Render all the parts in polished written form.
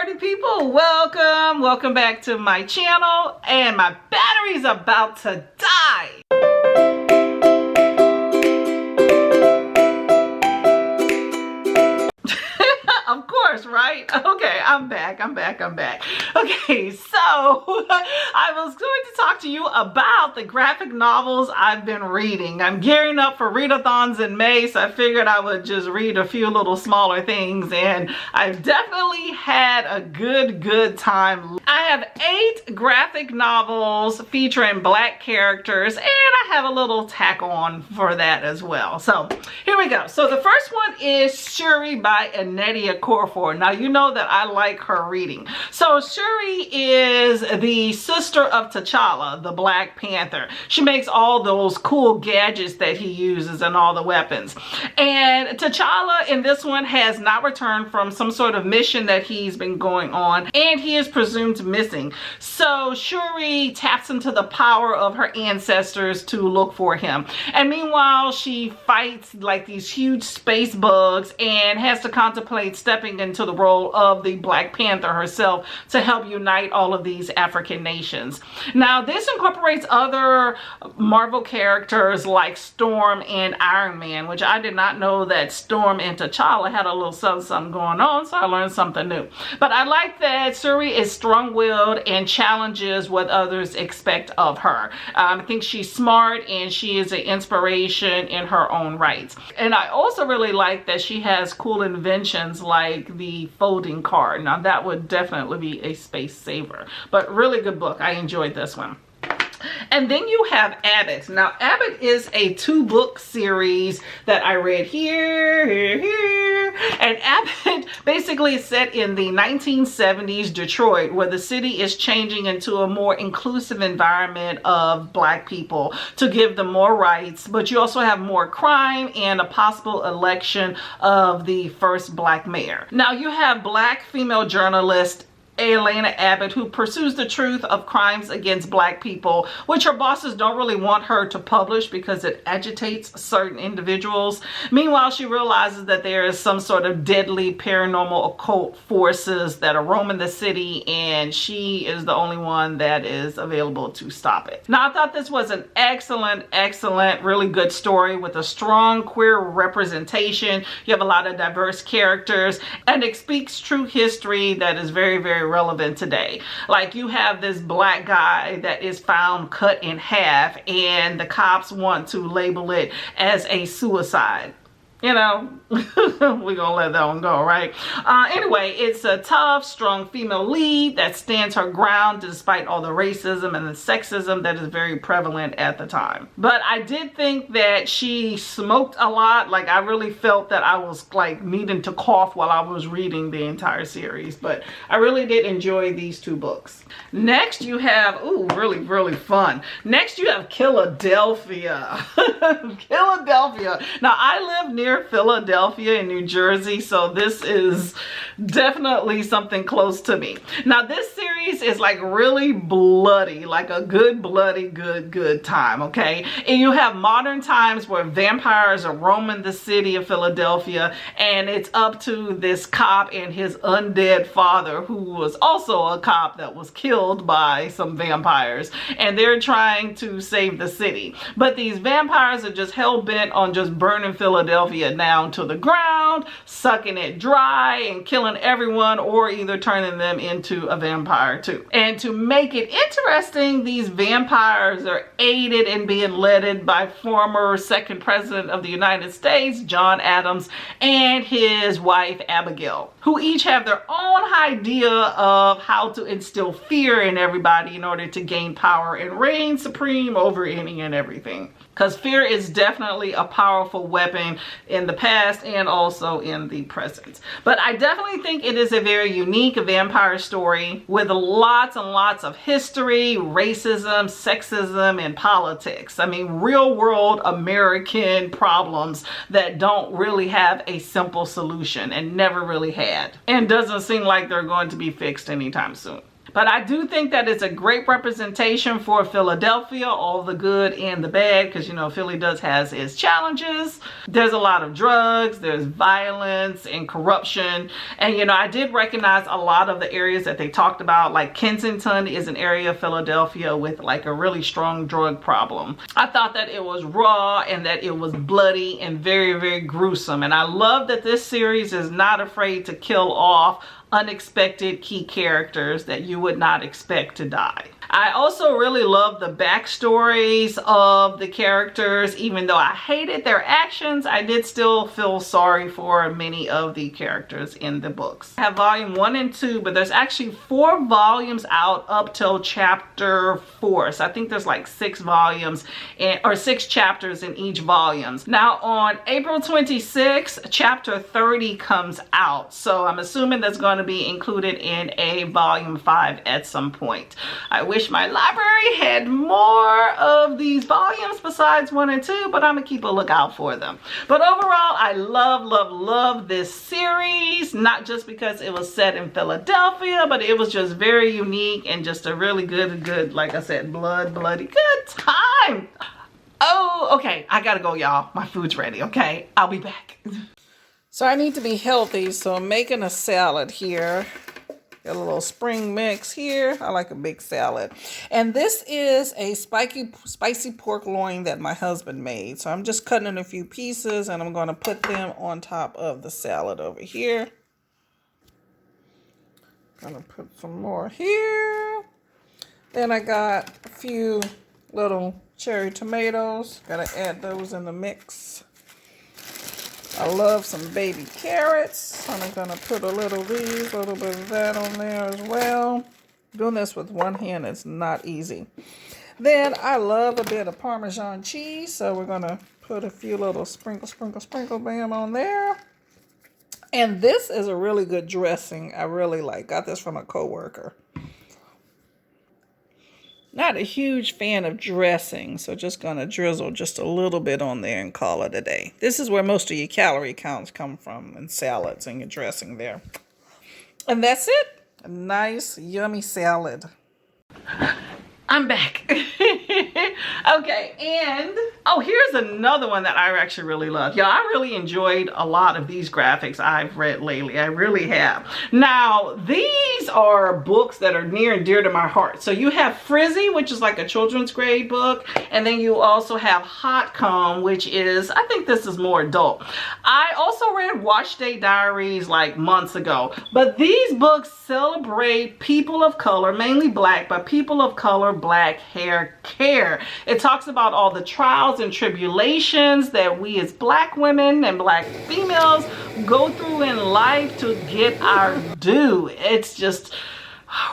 party people, welcome back to my channel, and my battery's about to die. Of course, right? Okay, I'm back. Okay, so I was going to talk to you about the graphic novels I've been reading. I'm gearing up for readathons in May, so I figured I would just read a few little smaller things, and I've definitely had a good time. I have 8 graphic novels featuring black characters, and I have a little tack on for that as well. So here we go. So the first one is Shuri by Nnnedi Okorafor. Now you know that I like her reading. So Shuri is the sister of T'Challa, the Black Panther. She makes all those cool gadgets that he uses and all the weapons. And T'Challa in this one has not returned from some sort of mission that he's been going on, and he is presumed missing. So Shuri taps into the power of her ancestors to look for him. And meanwhile, she fights like these huge space bugs and has to contemplate stepping into the role of the Black Panther herself to help unite all of these African nations. Now, this incorporates other Marvel characters like Storm and Iron Man, which I did not know that Storm and T'Challa had a little something going on, so I learned something new. But I like that Shuri is strong-willed and challenges what others expect of her. I think she's smart and she is an inspiration in her own right. And I also really like that she has cool inventions like the folding car. Now that would definitely be a space saver, but really good book. I enjoyed this one. And then you have Abbott. Now Abbott is a 2-book series that I read here. And Abbott basically is set in the 1970s Detroit, where the city is changing into a more inclusive environment of black people to give them more rights, but you also have more crime and a possible election of the first black mayor. Now you have black female journalist Elena Abbott, who pursues the truth of crimes against black people, which her bosses don't really want her to publish because it agitates certain individuals. Meanwhile, she realizes that there is some sort of deadly paranormal occult forces that are roaming the city, and she is the only one that is available to stop it. Now, I thought this was an excellent, really good story with a strong queer representation. You have a lot of diverse characters, and it speaks true history that is very relevant today. Like, you have this black guy that is found cut in half, and the cops want to label it as a suicide. You know, we're gonna let that one go, right? Anyway, it's a tough, strong female lead that stands her ground despite all the racism and the sexism that is very prevalent at the time. But I did think that she smoked a lot. Like, I really felt that I was like needing to cough while I was reading the entire series. But I really did enjoy these 2 books. Next you have, ooh, really fun. Next you have Killadelphia. Killadelphia. Now, I live near Philadelphia in New Jersey, so this is definitely something close to me. Now this series is like really bloody, like a good bloody good time, okay? And you have modern times where vampires are roaming the city of Philadelphia, and it's up to this cop and his undead father, who was also a cop that was killed by some vampires, and they're trying to save the city. But these vampires are just hell-bent on just burning Philadelphia down to the ground, sucking it dry and killing everyone, or either turning them into a vampire too. And to make it interesting, these vampires are aided and being led by former 2nd President of the United States, John Adams, and his wife, Abigail, who each have their own idea of how to instill fear in everybody in order to gain power and reign supreme over any and everything. Because fear is definitely a powerful weapon in the past and also in the present. But I definitely think it is a very unique vampire story with lots and lots of history, racism, sexism, and politics. I mean, real world American problems that don't really have a simple solution and never really had. And doesn't seem like they're going to be fixed anytime soon. But I do think that it's a great representation for Philadelphia, all the good and the bad, because, you know, Philly has its challenges. There's a lot of drugs, there's violence and corruption. And, you know, I did recognize a lot of the areas that they talked about, like Kensington is an area of Philadelphia with like a really strong drug problem. I thought that it was raw and that it was bloody and very, very gruesome. And I love that this series is not afraid to kill off unexpected key characters that you would not expect to die. I also really love the backstories of the characters. Even though I hated their actions, I did still feel sorry for many of the characters in the books. I have volume 1 and 2, but there's actually 4 volumes out up till chapter 4. So I think there's like 6 volumes or 6 chapters in each volumes. Now on April 26th, chapter 30 comes out. So I'm assuming that's going to be included in a volume 5 at some point. I wish my library had more of these volumes besides 1 and 2, but I'm gonna keep a lookout for them. But overall, I love this series, not just because it was set in Philadelphia, but it was just very unique and just a really good, like I said, bloody good time. Oh, okay, I gotta go, y'all. My food's ready, okay? I'll be back. So I need to be healthy, so I'm making a salad here. Got a little spring mix here. I like a big salad. And this is a spicy pork loin that my husband made. So I'm just cutting in a few pieces and I'm going to put them on top of the salad over here. Gonna put some more here. Then I got a few little cherry tomatoes. Gotta add those in the mix. I love some baby carrots. I'm gonna put a little of these, a little bit of that on there as well. Doing this with one hand is not easy. Then I love a bit of Parmesan cheese, so we're gonna put a few little sprinkle bam on there. And this is a really good dressing. I really like. Got this from a coworker. Not a huge fan of dressing, so just gonna drizzle just a little bit on there and call it a day. This is where most of your calorie counts come from in salads and your dressing there. And that's it. A nice, yummy salad. I'm back. Okay, and oh, here's another one that I actually really love. Yeah, I really enjoyed a lot of these graphics I've read lately. I really have. Now, these are books that are near and dear to my heart. So you have Frizzy, which is like a children's grade book, and then you also have Hot Comb, which is, I think this is more adult. I also read Wash Day Diaries like months ago, but these books celebrate people of color, mainly black, but people of color, black hair care. It talks about all the trials and tribulations that we as black women and black females go through in life to get our due. It's just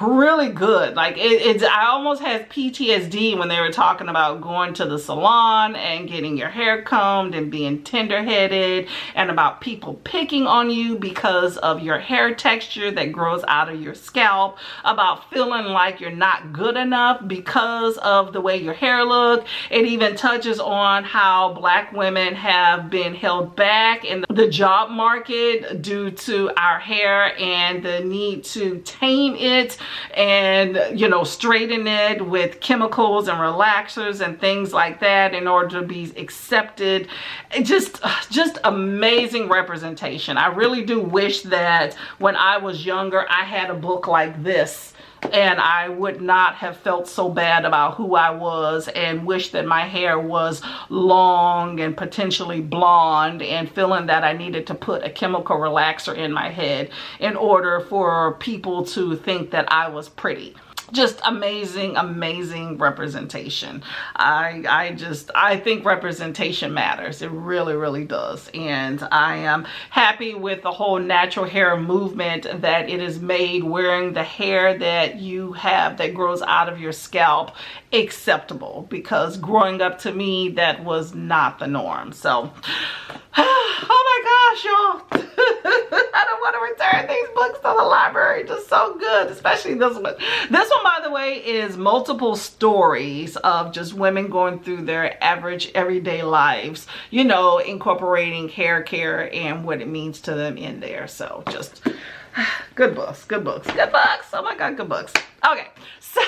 really good. Like I almost had PTSD when they were talking about going to the salon and getting your hair combed and being tender-headed, and about people picking on you because of your hair texture that grows out of your scalp, about feeling like you're not good enough because of the way your hair look. It even touches on how black women have been held back in the job market due to our hair and the need to tame it and, you know, straighten it with chemicals and relaxers and things like that in order to be accepted. Just amazing representation. I really do wish that when I was younger I had a book like this, and I would not have felt so bad about who I was, and wish that my hair was long and potentially blonde, and feeling that I needed to put a chemical relaxer in my head in order for people to think that I was pretty. Just amazing representation. I think representation matters. It really does. And I am happy with the whole natural hair movement that it has made wearing the hair that you have that grows out of your scalp acceptable, because growing up, to me, that was not the norm. So oh my gosh, y'all. I don't want to return these books to the library. Just so good, especially this one. This one, by the way, is multiple stories of just women going through their average everyday lives, you know, incorporating hair care and what it means to them in there. So just Good books, good books, good books. Oh my God, good books. Okay, so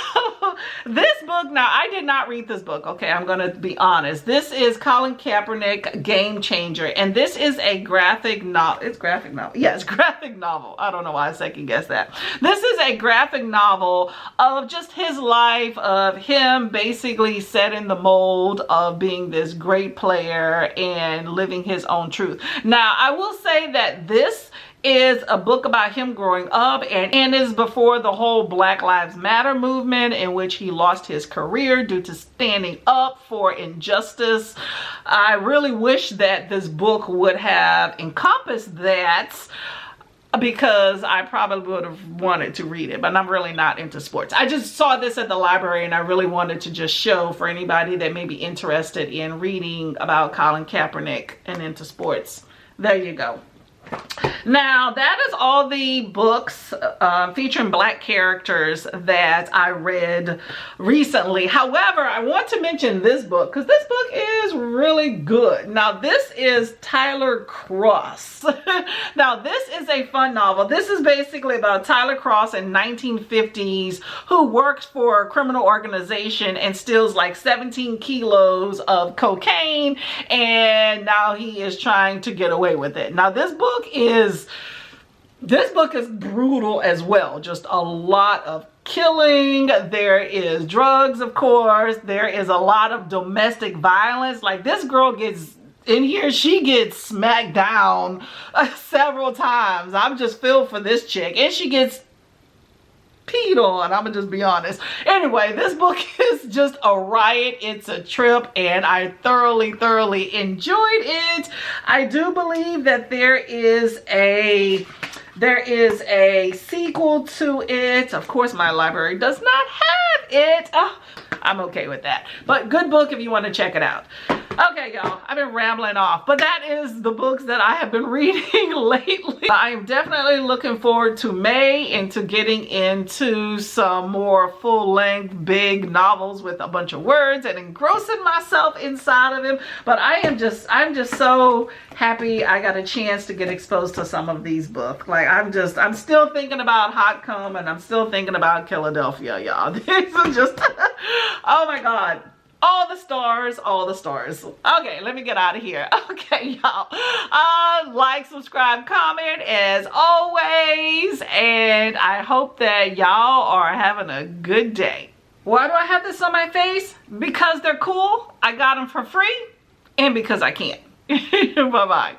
this book, now I did not read this book, okay, I'm gonna be honest. This is Colin Kaepernick, Game Changer, and this is a graphic novel. It's graphic novel. Yes, graphic novel. I don't know why I second guessed that. This is a graphic novel of just his life, of him basically setting the mold of being this great player and living his own truth. Now, I will say that this is a book about him growing up, and is before the whole Black Lives Matter movement, in which he lost his career due to standing up for injustice. I really wish that this book would have encompassed that, because I probably would have wanted to read it, but I'm really not into sports. I just saw this at the library and I really wanted to just show for anybody that may be interested in reading about Colin Kaepernick and into sports. There you go. Now, that is all the books featuring Black characters that I read recently. However, I want to mention this book because this book is really good. Now, this is Tyler Cross. Now, this is a fun novel. This is basically about Tyler Cross in 1950s who works for a criminal organization and steals like 17 kilos of cocaine, and now he is trying to get away with it. Now, this book is brutal as well. Just a lot of killing. There is drugs, of course. There is a lot of domestic violence. Like, this girl gets in here, she gets smacked down several times. I'm just feel for this chick, and she gets peed on. I'm gonna just be honest. Anyway, this book is just a riot. It's a trip, and I thoroughly enjoyed it. I do believe that there is a sequel to it. Of course, my library does not have it. Oh, I'm okay with that. But good book if you want to check it out. Okay, y'all, I've been rambling off, but that is the books that I have been reading lately. I'm definitely looking forward to May and to getting into some more full-length big novels with a bunch of words and engrossing myself inside of them. But I'm just so happy I got a chance to get exposed to some of these books. Like, I'm still thinking about Hot Come, and I'm still thinking about Killadelphia, y'all. These are just, oh my God. All the stars, all the stars. Okay, let me get out of here. Okay, y'all. Like, subscribe, comment as always. And I hope that y'all are having a good day. Why do I have this on my face? Because they're cool. I got them for free. And because I can. Bye-bye.